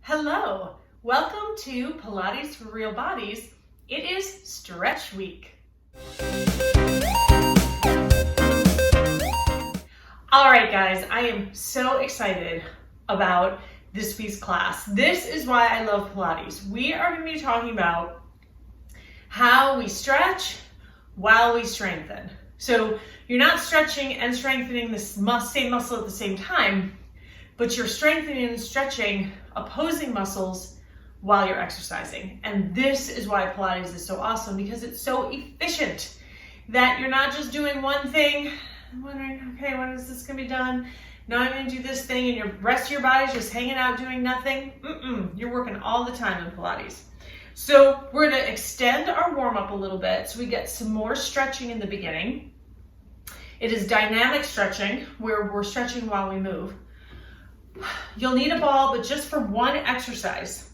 Hello, welcome to Pilates for Real Bodies. It is Stretch Week. All right, guys, I am so excited about this week's class. This is why I love Pilates. We are going to be talking about how we stretch while we strengthen. So you're not stretching and strengthening the same muscle at the same time, but you're strengthening and stretching opposing muscles while you're exercising. And this is why Pilates is so awesome, because it's so efficient that you're not just doing one thing and wondering, okay, when is this gonna be done? Now I'm gonna do this thing and your rest of your body's just hanging out doing nothing. You're working all the time in Pilates. So we're gonna extend our warm up a little bit so we get some more stretching in the beginning. It is dynamic stretching where we're stretching while we move. You'll need a ball, but just for one exercise.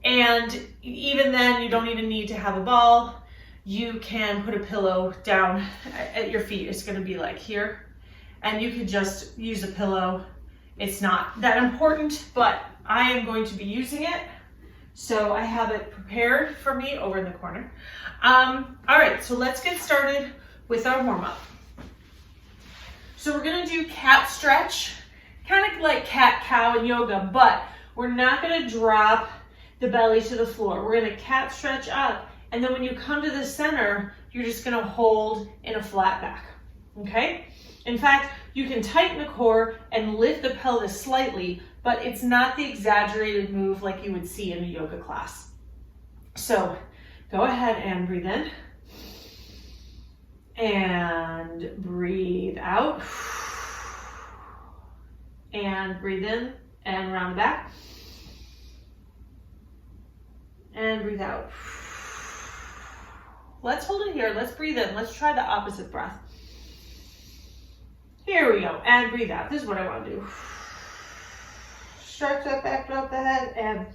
And even then, you don't even need to have a ball. You can put a pillow down at your feet. It's gonna be like here. And you could just use a pillow. It's not that important, but I am going to be using it. So I have it prepared for me over in the corner. All right, so let's get started with our warm up. So we're gonna do cat stretch, kind of like cat cow in yoga, but we're not gonna drop the belly to the floor. We're gonna cat stretch up, and then when you come to the center, you're just gonna hold in a flat back, okay? In fact, you can tighten the core and lift the pelvis slightly, but it's not the exaggerated move like you would see in a yoga class. So go ahead and breathe in. And breathe out. And breathe in and round back. And breathe out. Let's hold it here. Let's breathe in. Let's try the opposite breath. Here we go. And breathe out. This is what I want to do. Stretch that back, drop the head, and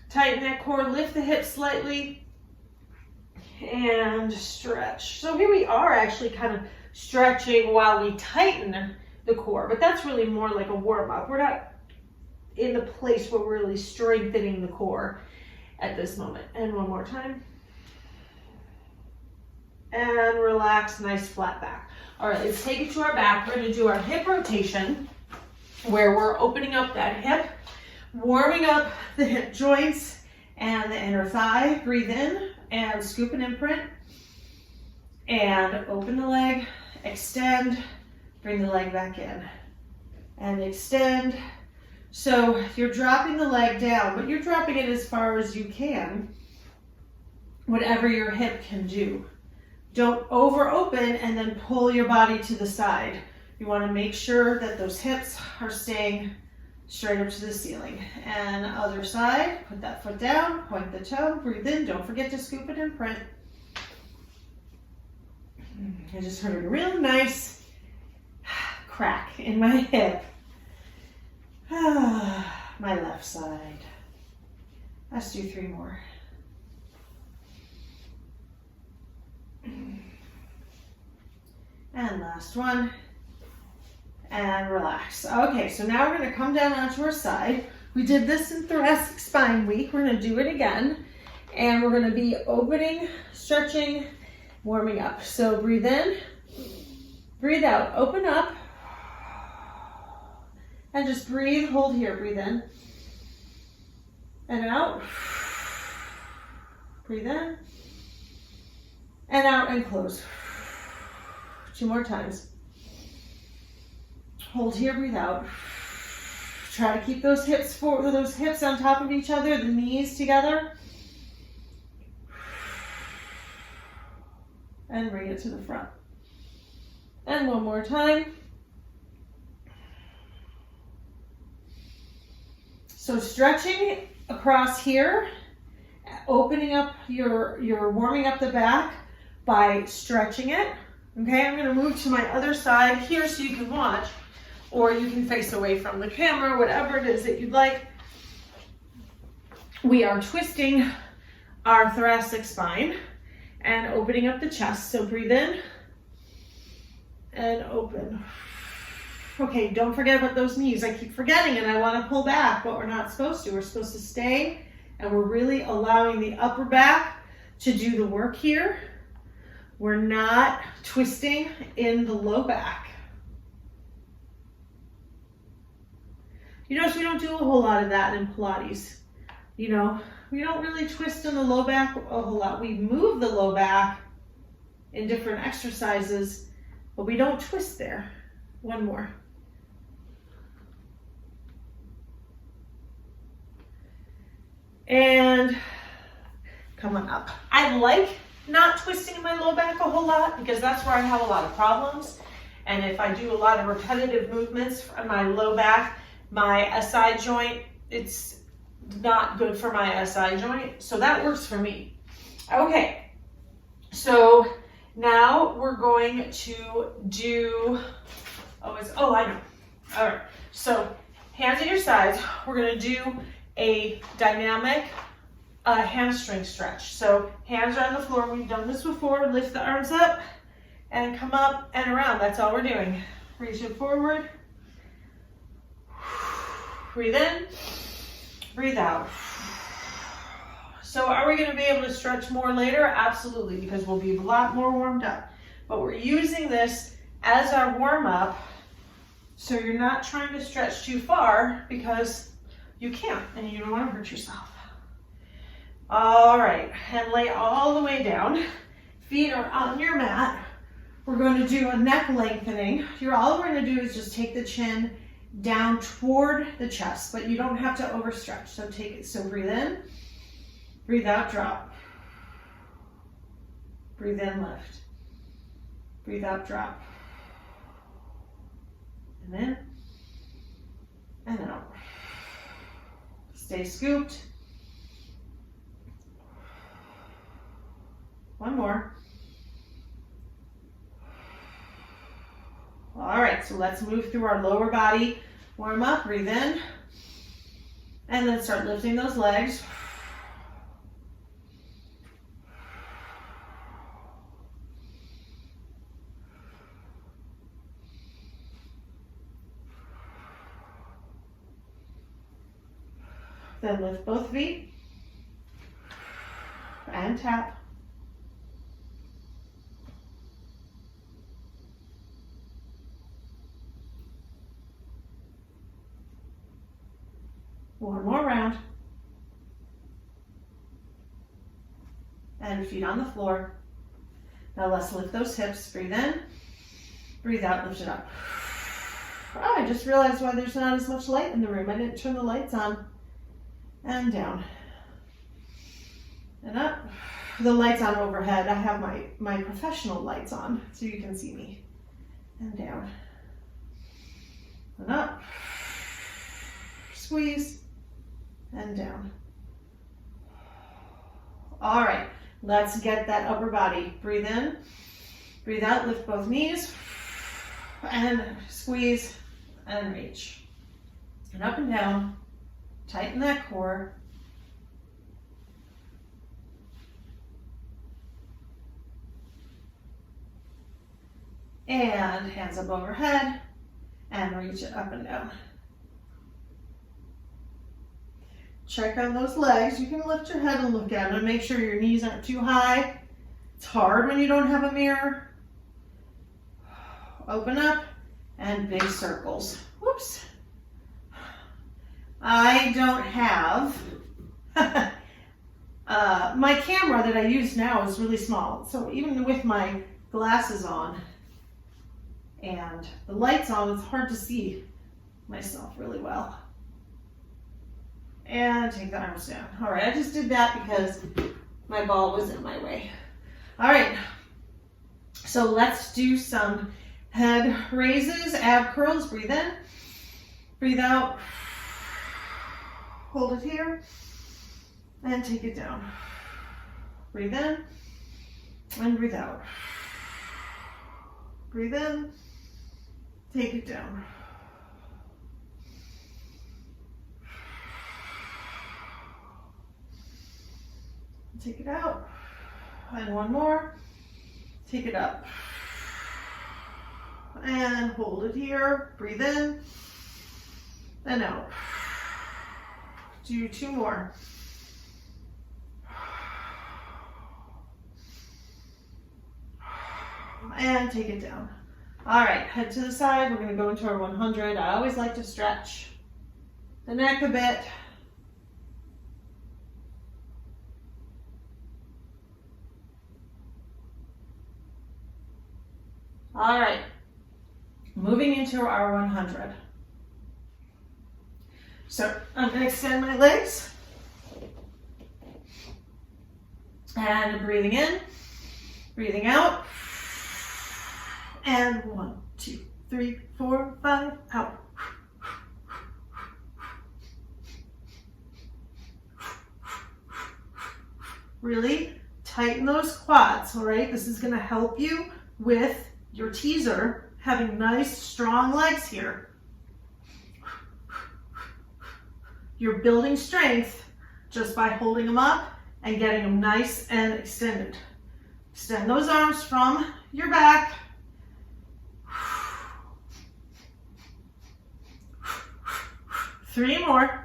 tighten that core. Lift the hips slightly. And stretch. So here we are actually kind of stretching while we tighten the core, but that's really more like a warm-up. We're not in the place where we're really strengthening the core at this moment. And one more time. And relax, nice flat back. All right, let's take it to our back. We're gonna do our hip rotation where we're opening up that hip, warming up the hip joints and the inner thigh. Breathe in and scoop an imprint. And open the leg, extend, bring the leg back in. And extend. So you're dropping the leg down, but you're dropping it as far as you can, whatever your hip can do. Don't over open and then pull your body to the side. You want to make sure that those hips are staying straight up to the ceiling. And other side, put that foot down, point the toe, breathe in. Don't forget to scoop an imprint. I just heard a real nice crack in my hip. My left side. Let's do 3 more. And last one. And relax. Okay, so now we're going to come down onto our side. We did this in thoracic spine week. We're going to do it again. And we're going to be opening, stretching, warming up. So breathe in, breathe out, open up. And just breathe, hold here, breathe in. And out. Breathe in. And out and close. 2 more times. Hold here, breathe out. Try to keep those hips on top of each other, the knees together. And bring it to the front. And one more time. So stretching across here, opening up you're warming up the back by stretching it. Okay, I'm going to move to my other side here so you can watch, or you can face away from the camera, whatever it is that you'd like. We are twisting our thoracic spine and opening up the chest. So breathe in and open. Okay, don't forget about those knees. I keep forgetting and I want to pull back, but we're not supposed to. We're supposed to stay, and we're really allowing the upper back to do the work here. We're not twisting in the low back. You notice we don't do a whole lot of that in Pilates. You know, we don't really twist in the low back a whole lot. We move the low back in different exercises, but we don't twist there. One more. And come on up. I like not twisting in my low back a whole lot because that's where I have a lot of problems. And if I do a lot of repetitive movements from my low back, my SI joint, it's not good for my SI joint. So that works for me. Okay, so now we're going to do, I know. All right, so hands at your sides. We're gonna do a dynamic hamstring stretch. So hands are on the floor. We've done this before. Lift the arms up and come up and around. That's all we're doing. Reach it forward. Breathe in, breathe out. So are we going to be able to stretch more later? Absolutely, because we'll be a lot more warmed up. But we're using this as our warm-up, so you're not trying to stretch too far because you can't and you don't want to hurt yourself. All right, and lay all the way down. Feet are on your mat. We're going to do a neck lengthening. All we're going to do is just take the chin down toward the chest, but you don't have to overstretch. So take it. So breathe in, breathe out, drop. Breathe in, lift. Breathe out, drop. And in, and out. Stay scooped. One more. All right, so let's move through our lower body warm up. Breathe in, and then start lifting those legs. Then lift both feet and tap. One more round. And feet on the floor. Now let's lift those hips. Breathe in, breathe out, lift it up. Oh, I just realized why there's not as much light in the room. I didn't turn the lights on. And down. And up. The lights on overhead. I have my professional lights on so you can see me. And down. And up. Squeeze. And down. All right, let's get that upper body. Breathe in, breathe out, lift both knees, and squeeze and reach. And up and down, tighten that core. And hands up overhead, and reach it up and down. Check on those legs. You can lift your head and look at them and make sure your knees aren't too high. It's hard when you don't have a mirror. Open up and big circles. Whoops. I don't have, my camera that I use now is really small. So even with my glasses on and the lights on, it's hard to see myself really well. And take the arms down. All right, I just did that because my ball was in my way. All right, so let's do some head raises, ab curls. Breathe in, breathe out. Hold it here, and take it down. Breathe in, and breathe out. Breathe in, take it down. Take it out, and one more. Take it up, And hold it here. Breathe in and out. Do 2 more. And take it down. All right, head to the side. We're going to go into our 100. I always like to stretch the neck a bit. All right, moving into our 100. So I'm going to extend my legs and breathing in, breathing out, and 1, 2, 3, 4, 5, out. Really tighten those quads, all right? This is going to help you with your teaser, having nice, strong legs here. You're building strength just by holding them up and getting them nice and extended. Extend those arms from your back. Three more.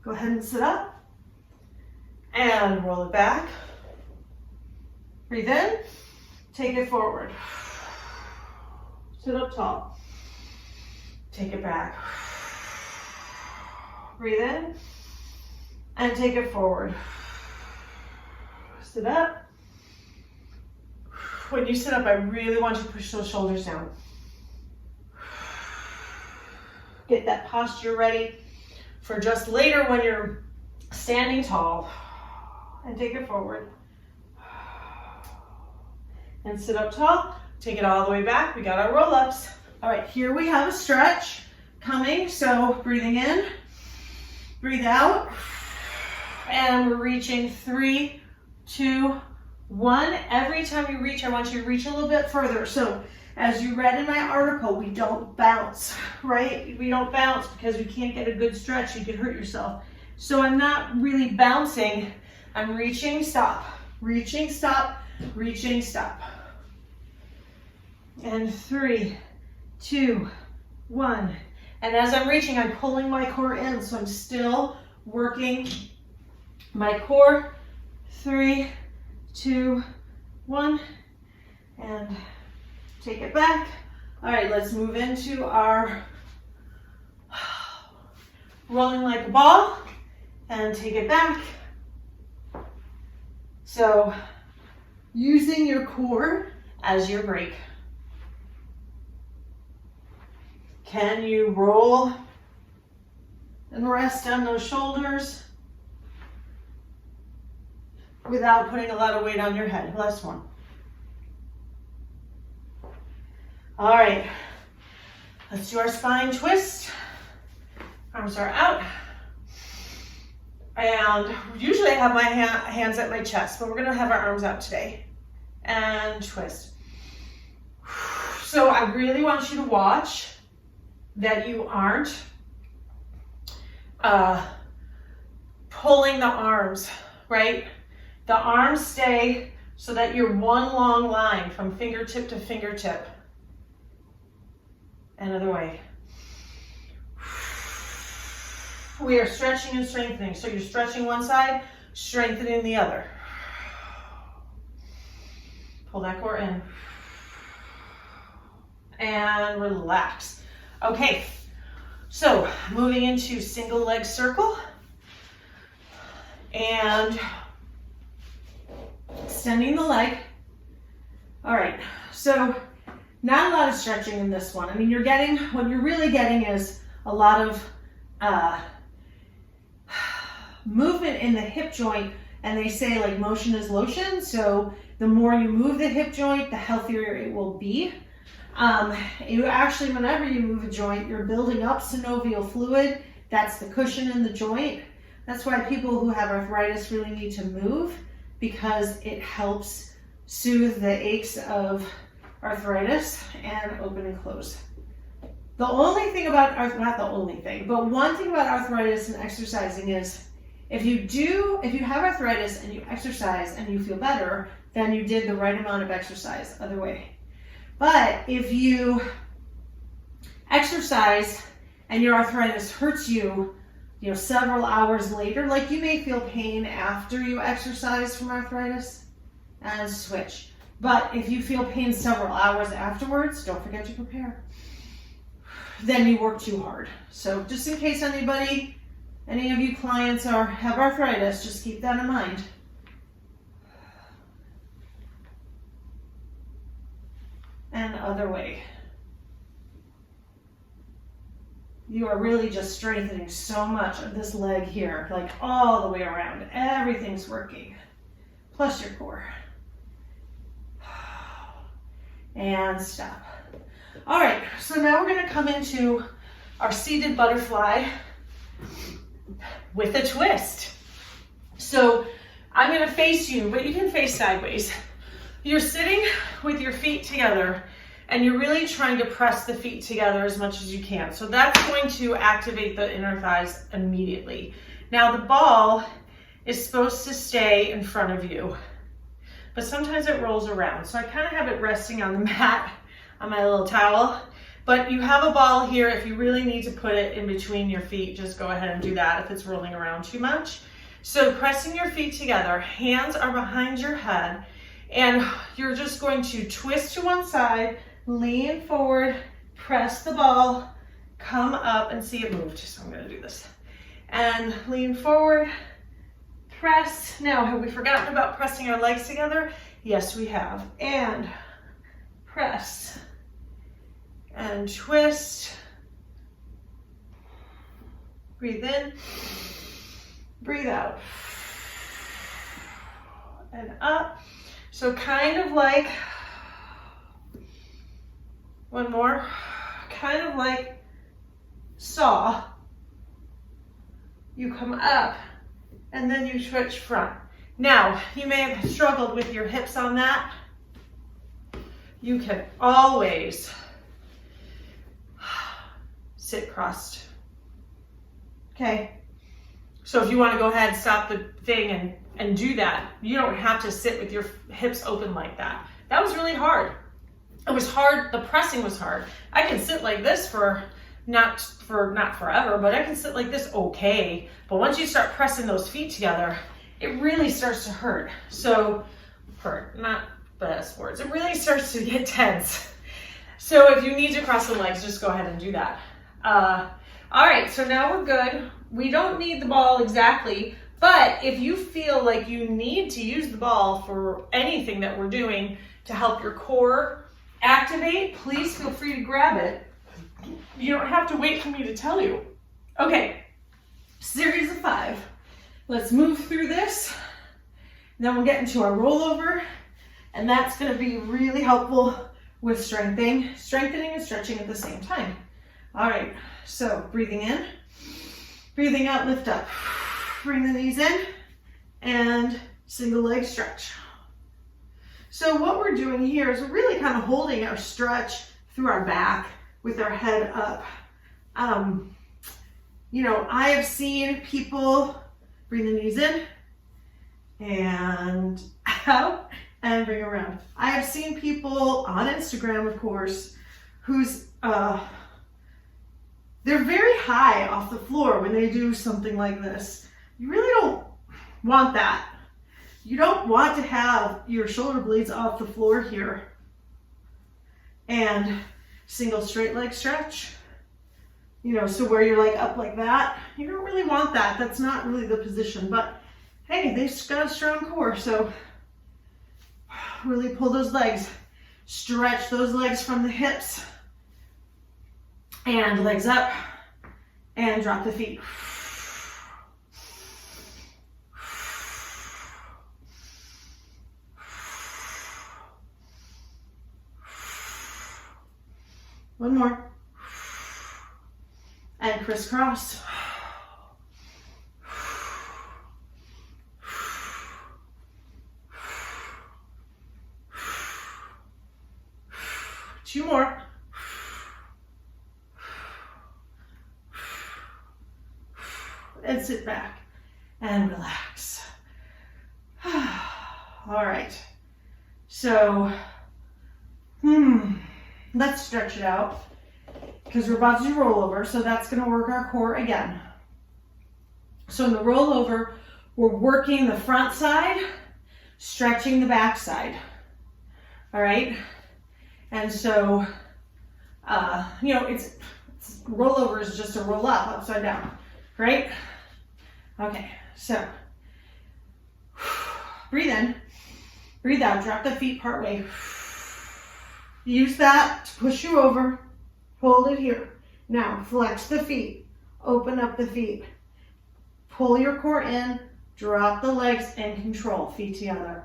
Go ahead and sit up and roll it back. Breathe in, take it forward. Sit up tall. Take it back. Breathe in and take it forward. Sit up. When you sit up, I really want you to push those shoulders down. Get that posture ready for just later when you're standing tall. And take it forward. And sit up tall. Take it all the way back. We got our roll-ups. All right, here we have a stretch coming. So breathing in, breathe out. And we're reaching 3, 2, 1. Every time you reach, I want you to reach a little bit further. So as you read in my article, we don't bounce, right? We don't bounce because we can't get a good stretch. You could hurt yourself. So I'm not really bouncing. I'm reaching, stop, reaching, stop, reaching, stop. And 3, 2, 1. And as I'm reaching, I'm pulling my core in. So I'm still working my core. 3, 2, 1. And take it back. All right, let's move into our rolling like a ball and take it back. So using your core as your brake. Can you roll and rest on those shoulders without putting a lot of weight on your head? Last one. All right, let's do our spine twist. Arms are out. And usually I have my hands at my chest, but we're gonna have our arms out today. And twist. So I really want you to watch that you aren't pulling the arms, right? The arms stay so that you're one long line from fingertip to fingertip. Another way. We are stretching and strengthening. So you're stretching one side, strengthening the other. Pull that core in. And relax. Okay, so moving into single leg circle. And extending the leg. All right, so not a lot of stretching in this one. I mean, what you're really getting is a lot of movement in the hip joint, and they say like motion is lotion. So the more you move the hip joint, the healthier it will be. You actually, whenever you move a joint, you're building up synovial fluid. That's the cushion in the joint. That's why people who have arthritis really need to move, because it helps soothe the aches of arthritis and open and close. The only thing about, not the only thing, but one thing about arthritis and exercising is if you have arthritis and you exercise and you feel better, then you did the right amount of exercise, other way. But if you exercise and your arthritis hurts you, several hours later, like you may feel pain after you exercise from arthritis, and switch. But if you feel pain several hours afterwards, don't forget to prepare. Then you work too hard. So just in case any of you clients have arthritis, just keep that in mind. And other way. You are really just strengthening so much of this leg here, like all the way around. Everything's working, plus your core. And stop. All right, so now we're gonna come into our seated butterfly with a twist. So I'm gonna face you, but you can face sideways. You're sitting with your feet together and you're really trying to press the feet together as much as you can. So that's going to activate the inner thighs immediately. Now the ball is supposed to stay in front of you, but sometimes it rolls around. So I kind of have it resting on the mat on my little towel, but you have a ball here. If you really need to put it in between your feet, just go ahead and do that if it's rolling around too much. So pressing your feet together, hands are behind your head, and you're just going to twist to one side, lean forward, press the ball, come up and see it move. So I'm gonna do this. And lean forward, press. Now, have we forgotten about pressing our legs together? Yes, we have. And press. And twist. Breathe in, breathe out. And up. So kind of like, one more, kind of like saw. You come up and then you switch front. Now, you may have struggled with your hips on that. You can always sit crossed. Okay. So if you want to go ahead and stop the thing and do that, you don't have to sit with your hips open like that. That was really hard. It was hard. The pressing was hard. I can sit like this for not forever, but I can sit like this okay. But once you start pressing those feet together, it really starts to hurt. So hurt, not best words. It really starts to get tense. So if you need to cross the legs, just go ahead and do that. All right, so now we're good. We don't need the ball exactly, but if you feel like you need to use the ball for anything that we're doing to help your core activate, please feel free to grab it. You don't have to wait for me to tell you. Okay, series of 5. Let's move through this. Then we'll get into our rollover, and that's gonna be really helpful with strengthening and stretching at the same time. All right, so breathing in, breathing out, lift up. Bring the knees in, and single leg stretch. So what we're doing here is we're really kind of holding our stretch through our back with our head up. I have seen people bring the knees in and out and bring around. I have seen people on Instagram, of course, who's they're very high off the floor when they do something like this. You really don't want that. You don't want to have your shoulder blades off the floor here. And single straight leg stretch, so where you're like up like that, you don't really want that. That's not really the position, but hey, they've got a strong core, so really pull those legs, stretch those legs from the hips, and legs up, and drop the feet. One more. And crisscross. 2 more. and sit back and relax. All right. So, let's stretch it out because we're about to do rollover. So that's going to work our core again. So in the rollover, we're working the front side, stretching the back side. All right. And so, rollover is just a roll up, upside down, right? Okay. So breathe in, breathe out, drop the feet part way. Use that to push you over. Hold it here. Now flex the feet, open up the feet. Pull your core in, drop the legs and control, feet together.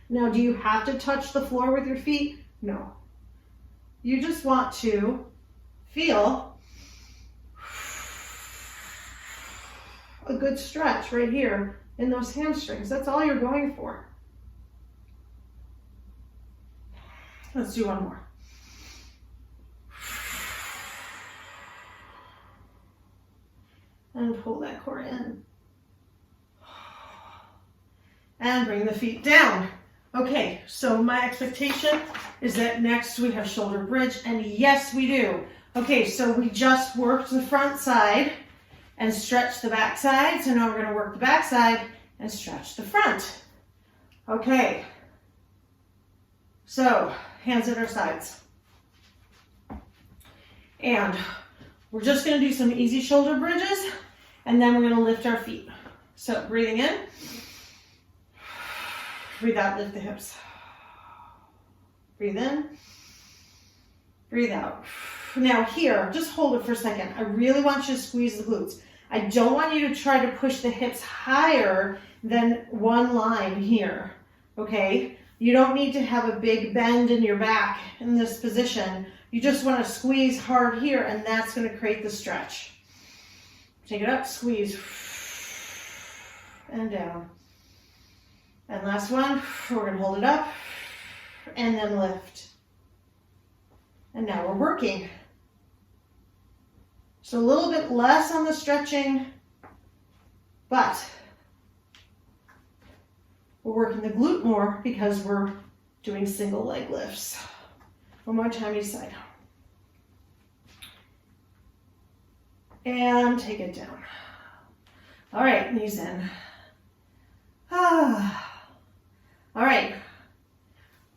Now, do you have to touch the floor with your feet? No. You just want to feel a good stretch right here in those hamstrings. That's all you're going for. Let's do one more. And pull that core in. And bring the feet down. Okay, so my expectation is that next we have shoulder bridge, and yes, we do. Okay, so we just worked the front side and stretched the back side. So now we're going to work the back side and stretch the front. Okay, so hands at our sides. And we're just going to do some easy shoulder bridges, and then we're going to lift our feet. So breathing in. Breathe out, lift the hips. Breathe in. Breathe out. Now here, just hold it for a second. I really want you to squeeze the glutes. I don't want you to try to push the hips higher than one line here, okay? You don't need to have a big bend in your back in this position. You just want to squeeze hard here, and that's going to create the stretch. Take it up, squeeze, and down. And last one, we're going to hold it up and then lift. And now we're working. So a little bit less on the stretching, but we're working the glute more because we're doing single leg lifts. One more time each side. And take it down. All right, knees in. All right,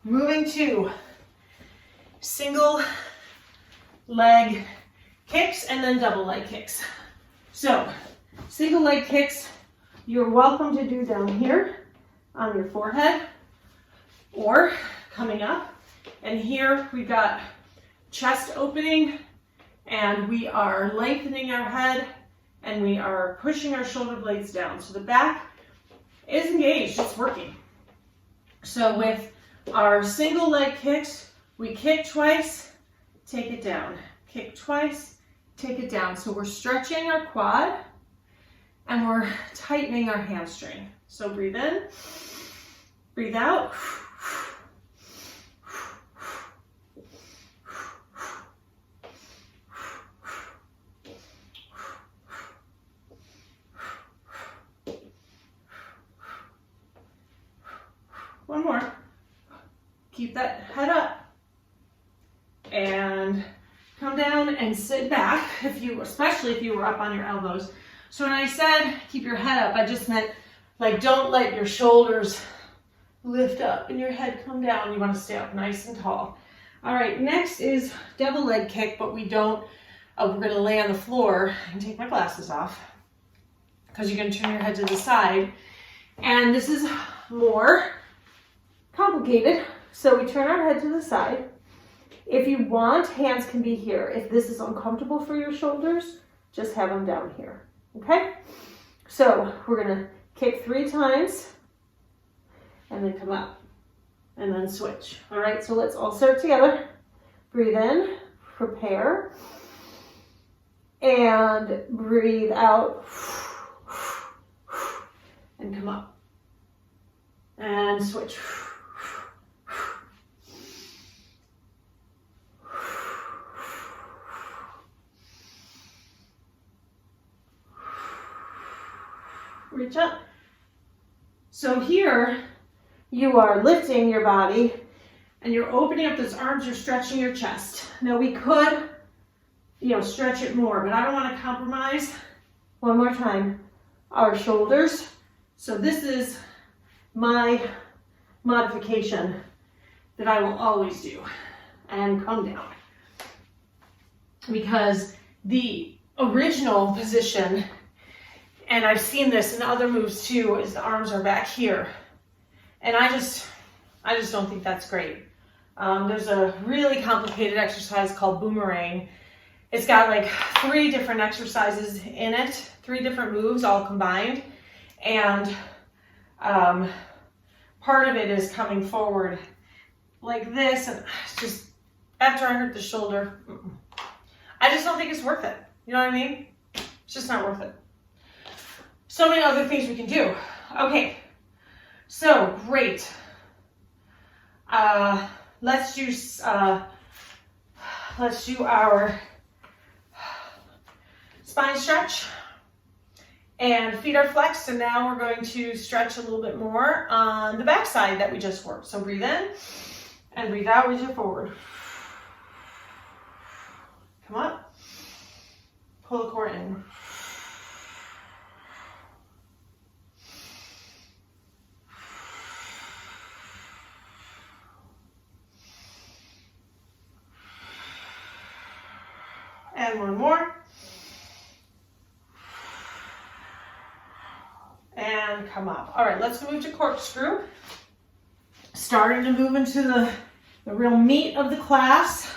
moving to single leg kicks and then double leg kicks. So single leg kicks, you're welcome to do down here on your forehead or coming up. And here we got chest opening, and we are lengthening our head, and we are pushing our shoulder blades down. So the back is engaged, it's working. So with our single leg kicks, we kick twice, take it down. Kick twice, take it down. So we're stretching our quad and we're tightening our hamstring. So breathe in, breathe out. One more. Keep that head up and come down and sit back, especially if you were up on your elbows. So when I said keep your head up, I just meant like don't let your shoulders lift up and your head come down. You want to stay up nice and tall. All right, next is double leg kick, but we're going to lay on the floor and take my glasses off because you're going to turn your head to the side. And this is more complicated. So we turn our head to the side. If you want, hands can be here. If this is uncomfortable for your shoulders, just have them down here, okay? So we're gonna kick 3 times and then come up and then switch. All right, so let's all start together. Breathe in, prepare, and breathe out, and come up, and switch. reach up. So here you are lifting your body and you're opening up those arms, you're stretching your chest. Now we could, stretch it more, but I don't want to compromise. One more time, our shoulders. So this is my modification that I will always do, and come down. Because the original position, and I've seen this in other moves too, is the arms are back here. And I just don't think that's great. There's a really complicated exercise called boomerang. It's got like 3 different exercises in it, 3 different moves all combined. And part of it is coming forward like this. And just after I hurt the shoulder, I just don't think it's worth it. You know what I mean? It's just not worth it. So many other things we can do. Okay, so great. Let's do our spine stretch, and feet are flexed, and now we're going to stretch a little bit more on the back side that we just worked. So breathe in and breathe out, reach it forward. Come up, pull the core in. And one more. And come up. All right, let's move to corkscrew. Starting to move into the real meat of the class.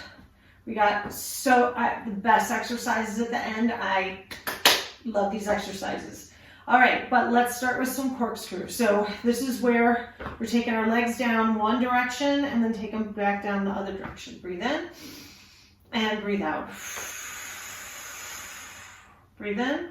We got the best exercises at the end. I love these exercises. All right, but let's start with some corkscrew. So this is where we're taking our legs down one direction and then take them back down the other direction. Breathe in and breathe out. Breathe in.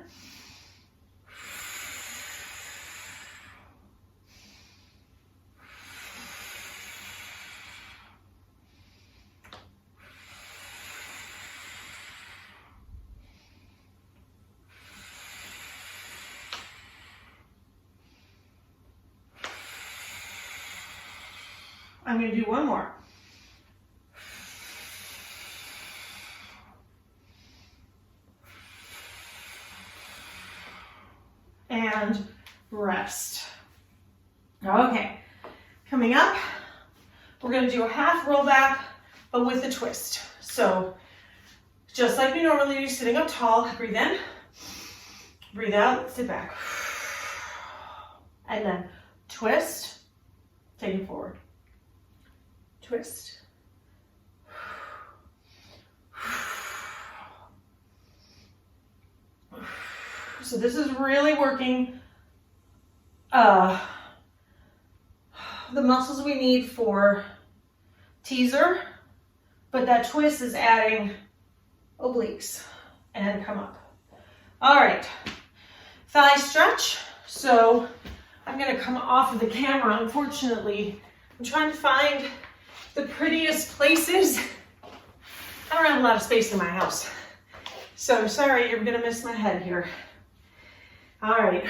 I'm going to do one more. And rest. Okay, coming up, we're going to do a half roll back, but with a twist. So just like we normally do, sitting up tall, breathe in, breathe out, sit back. And then twist, take it forward. Twist. So this is really working the muscles we need for teaser, but that twist is adding obliques. And come up. All right, thigh stretch. So I'm going to come off of the camera. Unfortunately, I'm trying to find the prettiest places. I don't have a lot of space in my house, so I'm sorry, you're going to miss my head here. All right,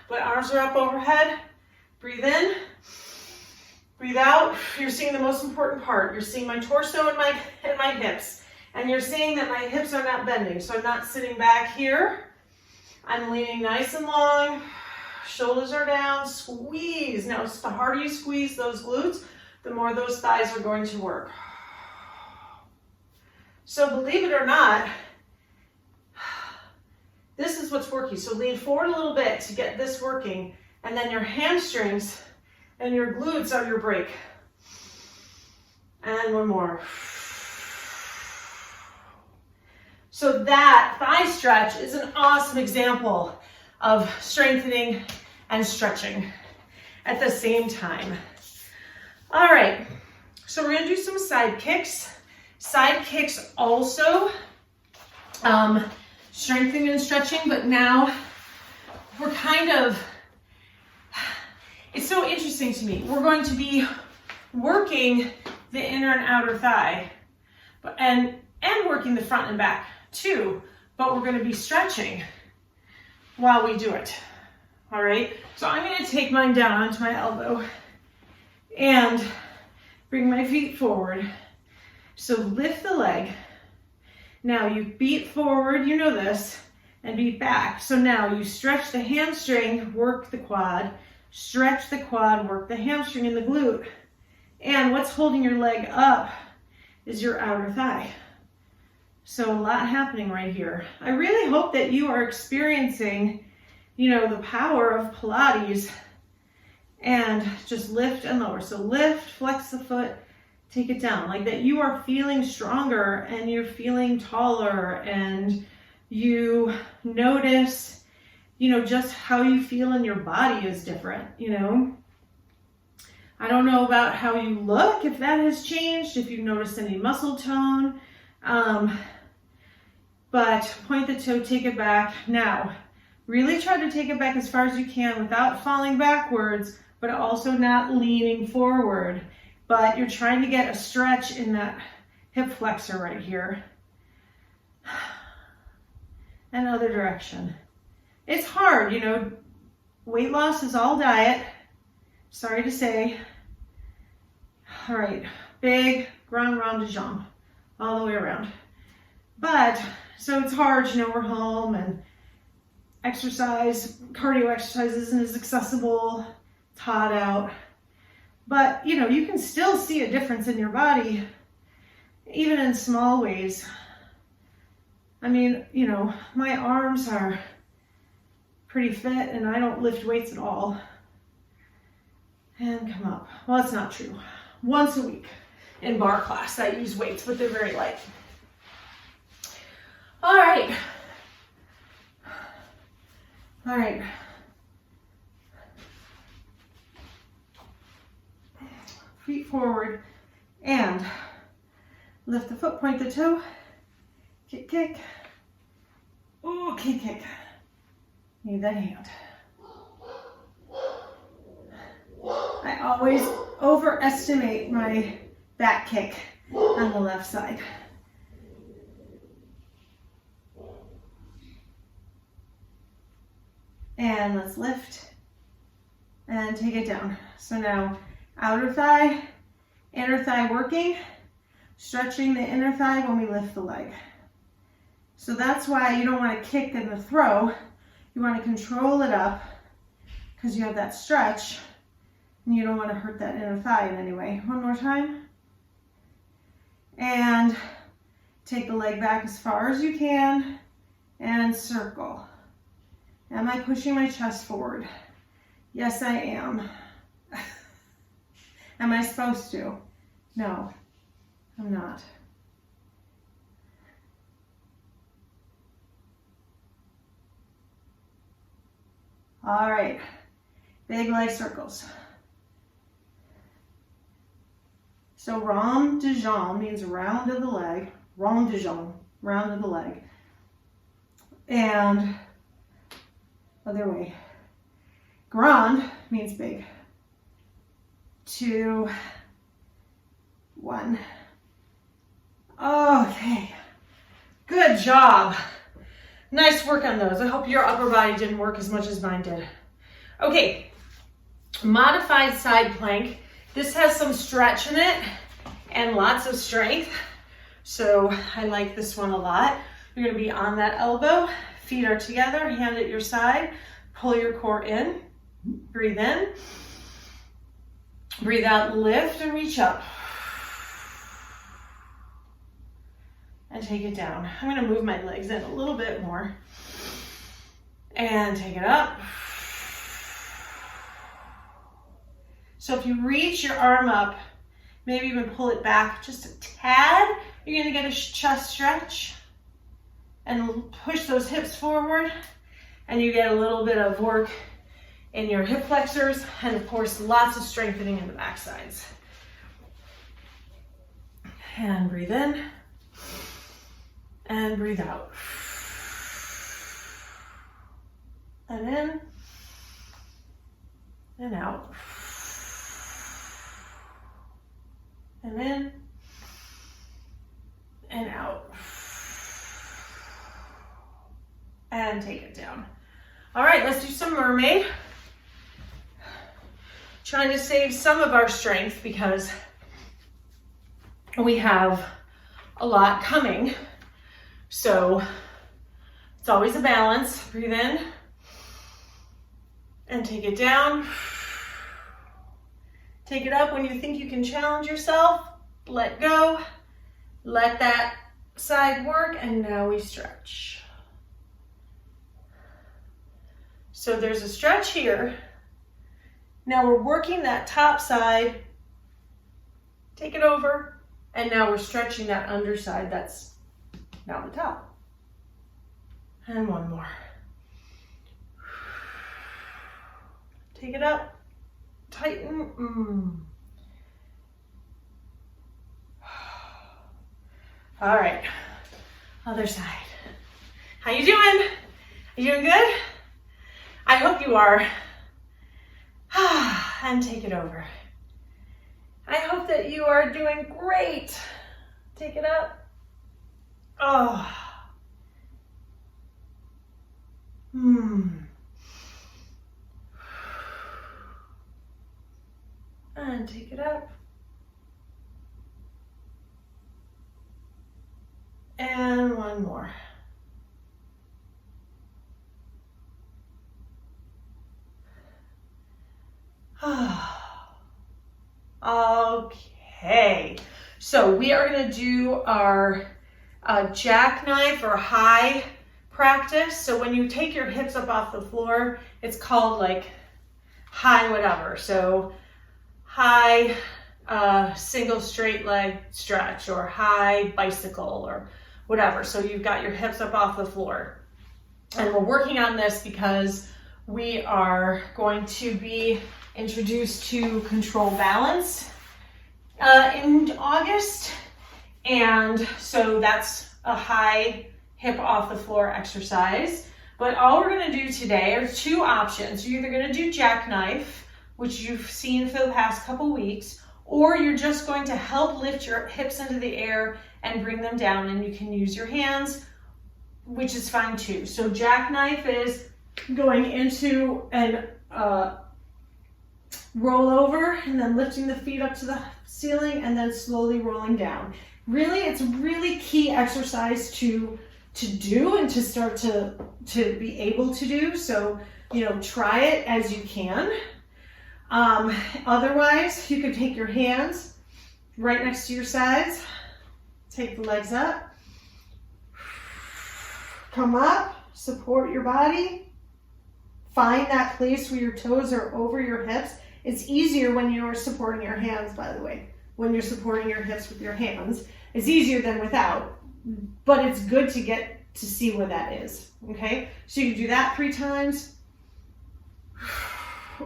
but arms are up overhead. Breathe in, breathe out. You're seeing the most important part. You're seeing my torso and my hips. And you're seeing that my hips are not bending. So I'm not sitting back here. I'm leaning nice and long. Shoulders are down. Squeeze. Now, the harder you squeeze those glutes, the more those thighs are going to work. So believe it or not, this is what's working. So lean forward a little bit to get this working, and then your hamstrings and your glutes are your brake. And one more. So that thigh stretch is an awesome example of strengthening and stretching at the same time. All right, so we're gonna do some side kicks. Side kicks also strengthening and stretching, but now we're it's so interesting to me. We're going to be working the inner and outer thigh, and working the front and back too, but we're going to be stretching while we do it. All right, so I'm gonna take mine down onto my elbow and bring my feet forward. So lift the leg. Now you beat forward, you know this, and beat back. So now you stretch the hamstring, work the quad, stretch the quad, work the hamstring and the glute. And what's holding your leg up is your outer thigh. So a lot happening right here. I really hope that you are experiencing, you know, the power of Pilates, and just lift and lower. So lift, flex the foot, take it down. Like that you are feeling stronger and you're feeling taller, and you notice, you know, just how you feel in your body is different, you know. I don't know about how you look, if that has changed, if you've noticed any muscle tone, but point the toe, take it back. Now, really try to take it back as far as you can without falling backwards, but also not leaning forward. But you're trying to get a stretch in that hip flexor right here. And other direction. It's hard, you know, weight loss is all diet. Sorry to say. All right, big grand rond de jambe, all the way around. But, so it's hard, you know, we're home and exercise, cardio exercise isn't as accessible, it's hot out. But, you know, you can still see a difference in your body, even in small ways. I mean, you know, my arms are pretty fit and I don't lift weights at all. And come up. Well, that's not true. Once a week in bar class, I use weights, but they're very light. All right. All right. Feet forward and lift the foot, point the toe, kick, kick. Oh, kick, kick. Need that hand. I always overestimate my back kick on the left side. And let's lift and take it down. So now outer thigh, inner thigh working, stretching the inner thigh when we lift the leg. So that's why you don't want to kick in the throw. You want to control it up because you have that stretch and you don't want to hurt that inner thigh in any way. One more time. And take the leg back as far as you can and circle. Am I pushing my chest forward? Yes, I am. Am I supposed to? No, I'm not. All right, big leg circles. So rond de jambe means round of the leg, rond de jambe, round of the leg. And other way. Grand means big. 2, 1. Okay, good job. Nice work on those. I hope your upper body didn't work as much as mine did. Okay, modified side plank. This has some stretch in it and lots of strength. So I like this one a lot. You're gonna be on that elbow, feet are together, hand at your side, pull your core in, breathe in, breathe out, lift and reach up. And take it down. I'm gonna move my legs in a little bit more. And take it up. So if you reach your arm up, maybe even pull it back just a tad, you're gonna get a chest stretch and push those hips forward, and you get a little bit of work in your hip flexors, and of course, lots of strengthening in the back sides. And breathe in, and breathe out. And in, and out. And in, and out. And take it down. All right, let's do some mermaid. Trying to save some of our strength because we have a lot coming. So it's always a balance. Breathe in and take it down. Take it up when you think you can challenge yourself. Let go. Let that side work, and now we stretch. So there's a stretch here. Now we're working that top side. Take it over, and now we're stretching that underside. That's now the top. And one more. Take it up, tighten. All right, other side. How you doing? You doing good? I hope you are. And take it over. I hope that you are doing great. Take it up. Oh. And take it up. And one more. Okay, so we are going to do our jackknife or high practice. So when you take your hips up off the floor, it's called like high whatever. So high single straight leg stretch or high bicycle or whatever. So you've got your hips up off the floor. And we're working on this because we are going to be introduced to control balance in August. And so that's a high hip off the floor exercise. But all we're going to do today are two options. You're either going to do jackknife, which you've seen for the past couple weeks, or you're just going to help lift your hips into the air and bring them down, and you can use your hands, which is fine too. So jackknife is going into and roll over and then lifting the feet up to the ceiling and then slowly rolling down. Really, it's a really key exercise to do and to start to be able to do. So, try it as you can. Otherwise, you can take your hands right next to your sides, take the legs up, come up, support your body, find that place where your toes are over your hips. It's easier when you're supporting your hands, by the way. When you're supporting your hips with your hands, it's easier than without, but it's good to get to see where that is, okay? So you can do that 3 times,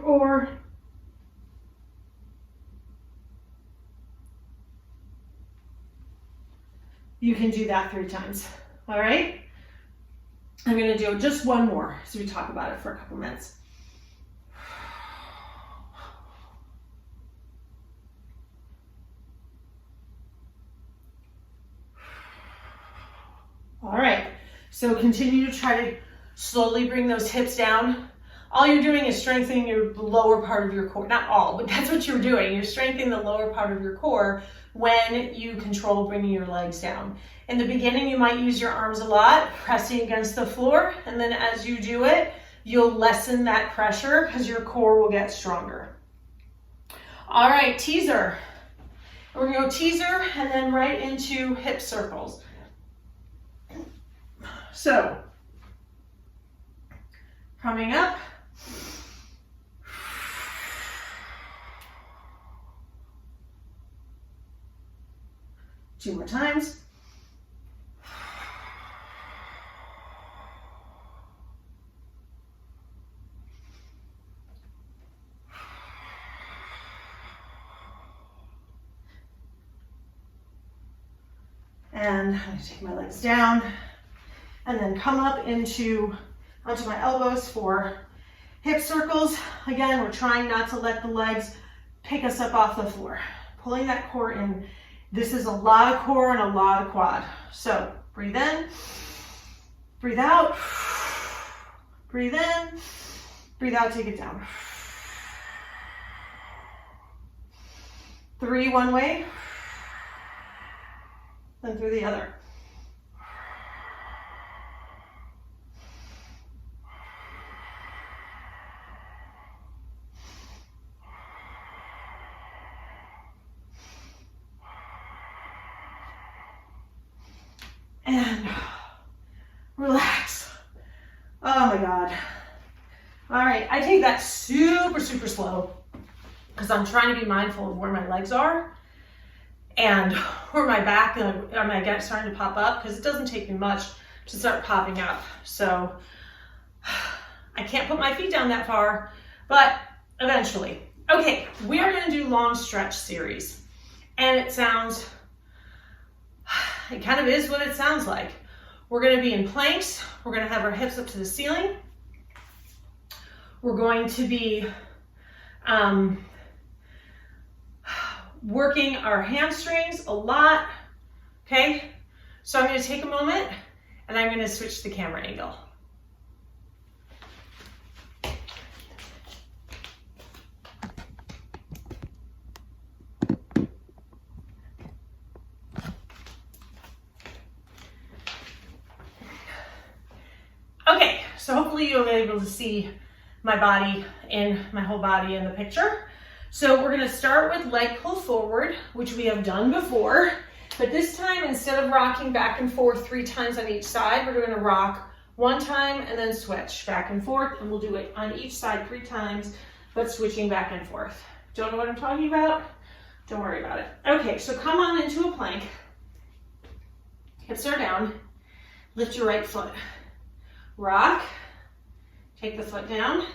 or you can do that 3 times, all right? I'm gonna do just one more so we talk about it for a couple minutes. All right, so continue to try to slowly bring those hips down. All you're doing is strengthening your lower part of your core. Not all, but that's what you're doing. You're strengthening the lower part of your core when you control bringing your legs down. In the beginning, you might use your arms a lot, pressing against the floor, and then as you do it, you'll lessen that pressure because your core will get stronger. All right, teaser. We're gonna go teaser and then right into hip circles. So, coming up, two more times. And I'm going to take my legs down and then come up onto my elbows for hip circles. Again, we're trying not to let the legs pick us up off the floor. Pulling that core in. This is a lot of core and a lot of quad. So breathe in, breathe out, Breathe in, breathe out, take it down. 3 one way, then through the other. And relax. Oh my God. All right, I take that super, super slow because I'm trying to be mindful of where my legs are and where my back and my gut starting to pop up, because it doesn't take me much to start popping up. So I can't put my feet down that far, but eventually. Okay, we are gonna do long stretch series. And it kind of is what it sounds like. We're gonna be in planks. We're gonna have our hips up to the ceiling. We're going to be working our hamstrings a lot, okay? So I'm gonna take a moment and I'm gonna switch the camera angle. Okay, so hopefully you'll be able to see my whole body in the picture. So we're gonna start with leg pull forward, which we have done before, but this time, instead of rocking back and forth 3 times on each side, we're gonna rock 1 time and then switch back and forth, and we'll do it on each side 3 times, but switching back and forth. Don't know what I'm talking about? Don't worry about it. Okay, so come on into a plank. Hips are down. Lift your right foot. Rock. Take the foot down.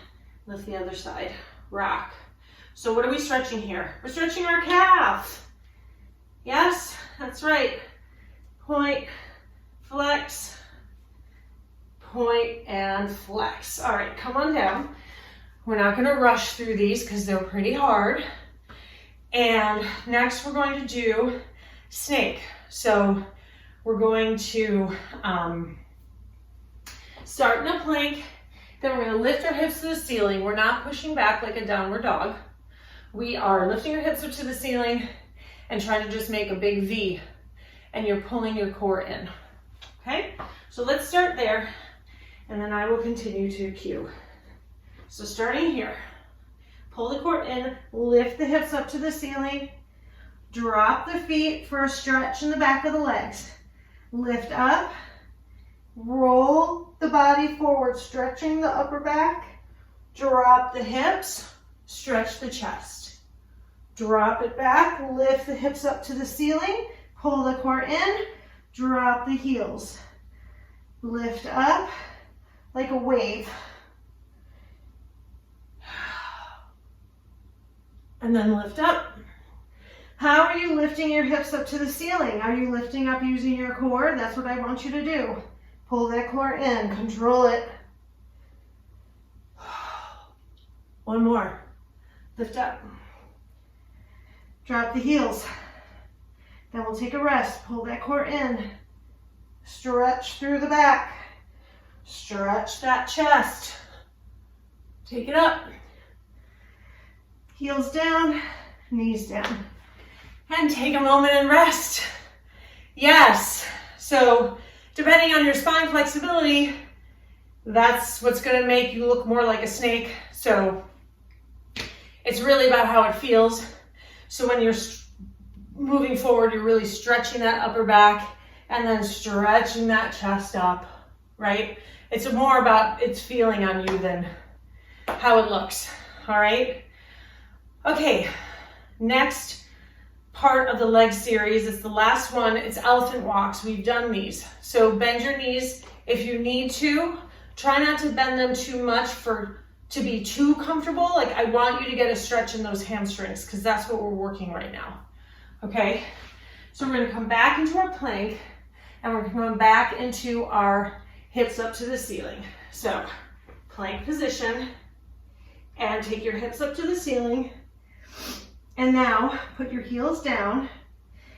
Lift the other side. Rock. So what are we stretching here? We're stretching our calf. Yes, that's right. Point, flex, point, and flex. All right, come on down. We're not gonna rush through these because they're pretty hard. And next we're going to do snake. So we're going to start in a plank. Then we're gonna lift our hips to the ceiling. We're not pushing back like a downward dog. We are lifting our hips up to the ceiling and trying to just make a big V, and you're pulling your core in, okay? So let's start there, and then I will continue to cue. So starting here, pull the core in, lift the hips up to the ceiling, drop the feet for a stretch in the back of the legs. Lift up, roll the body forward, stretching the upper back, drop the hips, stretch the chest. Drop it back, lift the hips up to the ceiling, pull the core in, drop the heels. Lift up like a wave. And then lift up. How are you lifting your hips up to the ceiling? Are you lifting up using your core? That's what I want you to do. Pull that core in, control it. 1 more. Lift up. Drop the heels. Then we'll take a rest. Pull that core in. Stretch through the back. Stretch that chest. Take it up. Heels down, knees down. And take a moment and rest. Yes. So depending on your spine flexibility, that's what's going to make you look more like a snake. So it's really about how it feels. So when you're moving forward, you're really stretching that upper back and then stretching that chest up, right? It's more about its feeling on you than how it looks, all right? Okay, next part of the leg series, it's the last one, it's elephant walks. We've done these. So bend your knees if you need to. Try not to bend them too much to be too comfortable. Like, I want you to get a stretch in those hamstrings because that's what we're working right now, okay? So we're gonna come back into our plank and we're going back into our hips up to the ceiling. So plank position and take your hips up to the ceiling. And now put your heels down.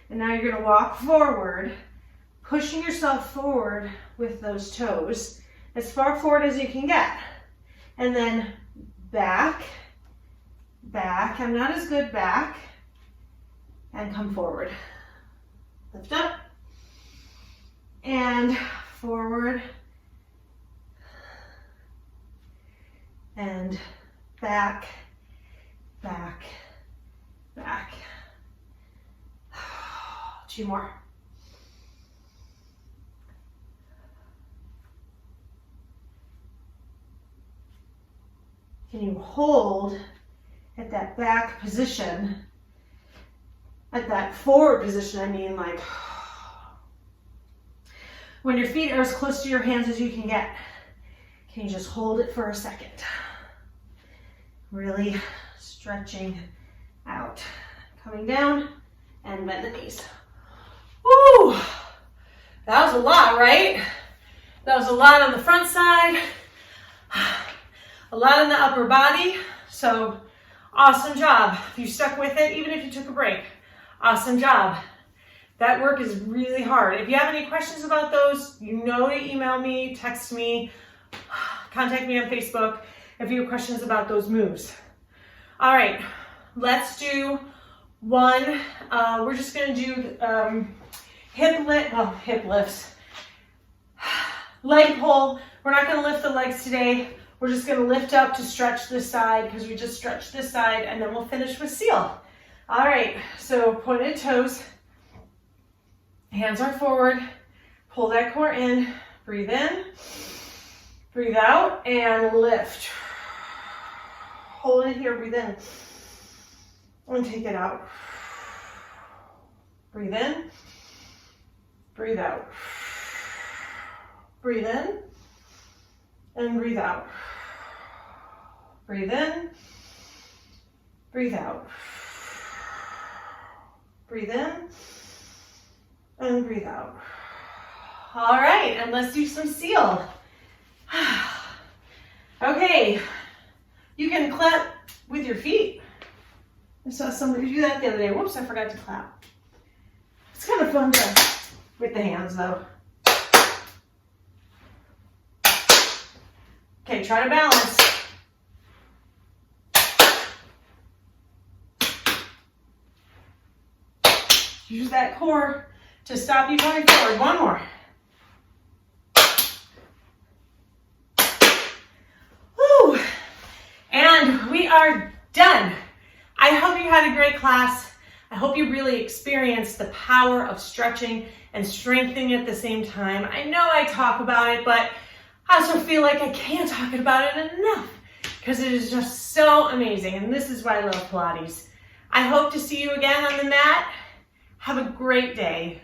And now you're gonna walk forward, pushing yourself forward with those toes. as far forward as you can get. And then back, back. I'm not as good, back. And come forward. Lift up. And forward. And back, back, back. 2 more. Can you hold at that back position, at that forward position, I mean, like when your feet are as close to your hands as you can get. Can you just hold it for a second? Really stretching out. Coming down and bend the knees. Woo! That was a lot, right? That was a lot on the front side, a lot in the upper body. So awesome job. If you stuck with it, even if you took a break, awesome job. That work is really hard. If you have any questions about those, you know to email me, text me, contact me on Facebook if you have questions about those moves. All right, let's do one. We're just gonna do hip lifts. Leg pull. We're not gonna lift the legs today. We're just gonna lift up to stretch this side because we just stretched this side, and then we'll finish with seal. All right, so pointed toes. Hands are forward. Pull that core in. Breathe in. Breathe out and lift. Hold it here. Breathe in. And take it out. Breathe in. Breathe out. Breathe in. And breathe out. Breathe in. Breathe out. Breathe in. And breathe out. All right, and let's do some seal. Okay, you can clap with your feet. I saw somebody do that the other day. Whoops, I forgot to clap. It's kind of fun with the hands though. Okay, try to balance. Use that core to stop you going forward. One more. Woo! And we are done. I hope you had a great class. I hope you really experienced the power of stretching and strengthening at the same time. I know I talk about it, but I also feel like I can't talk about it enough because it is just so amazing. And this is why I love Pilates. I hope to see you again on the mat. Have a great day.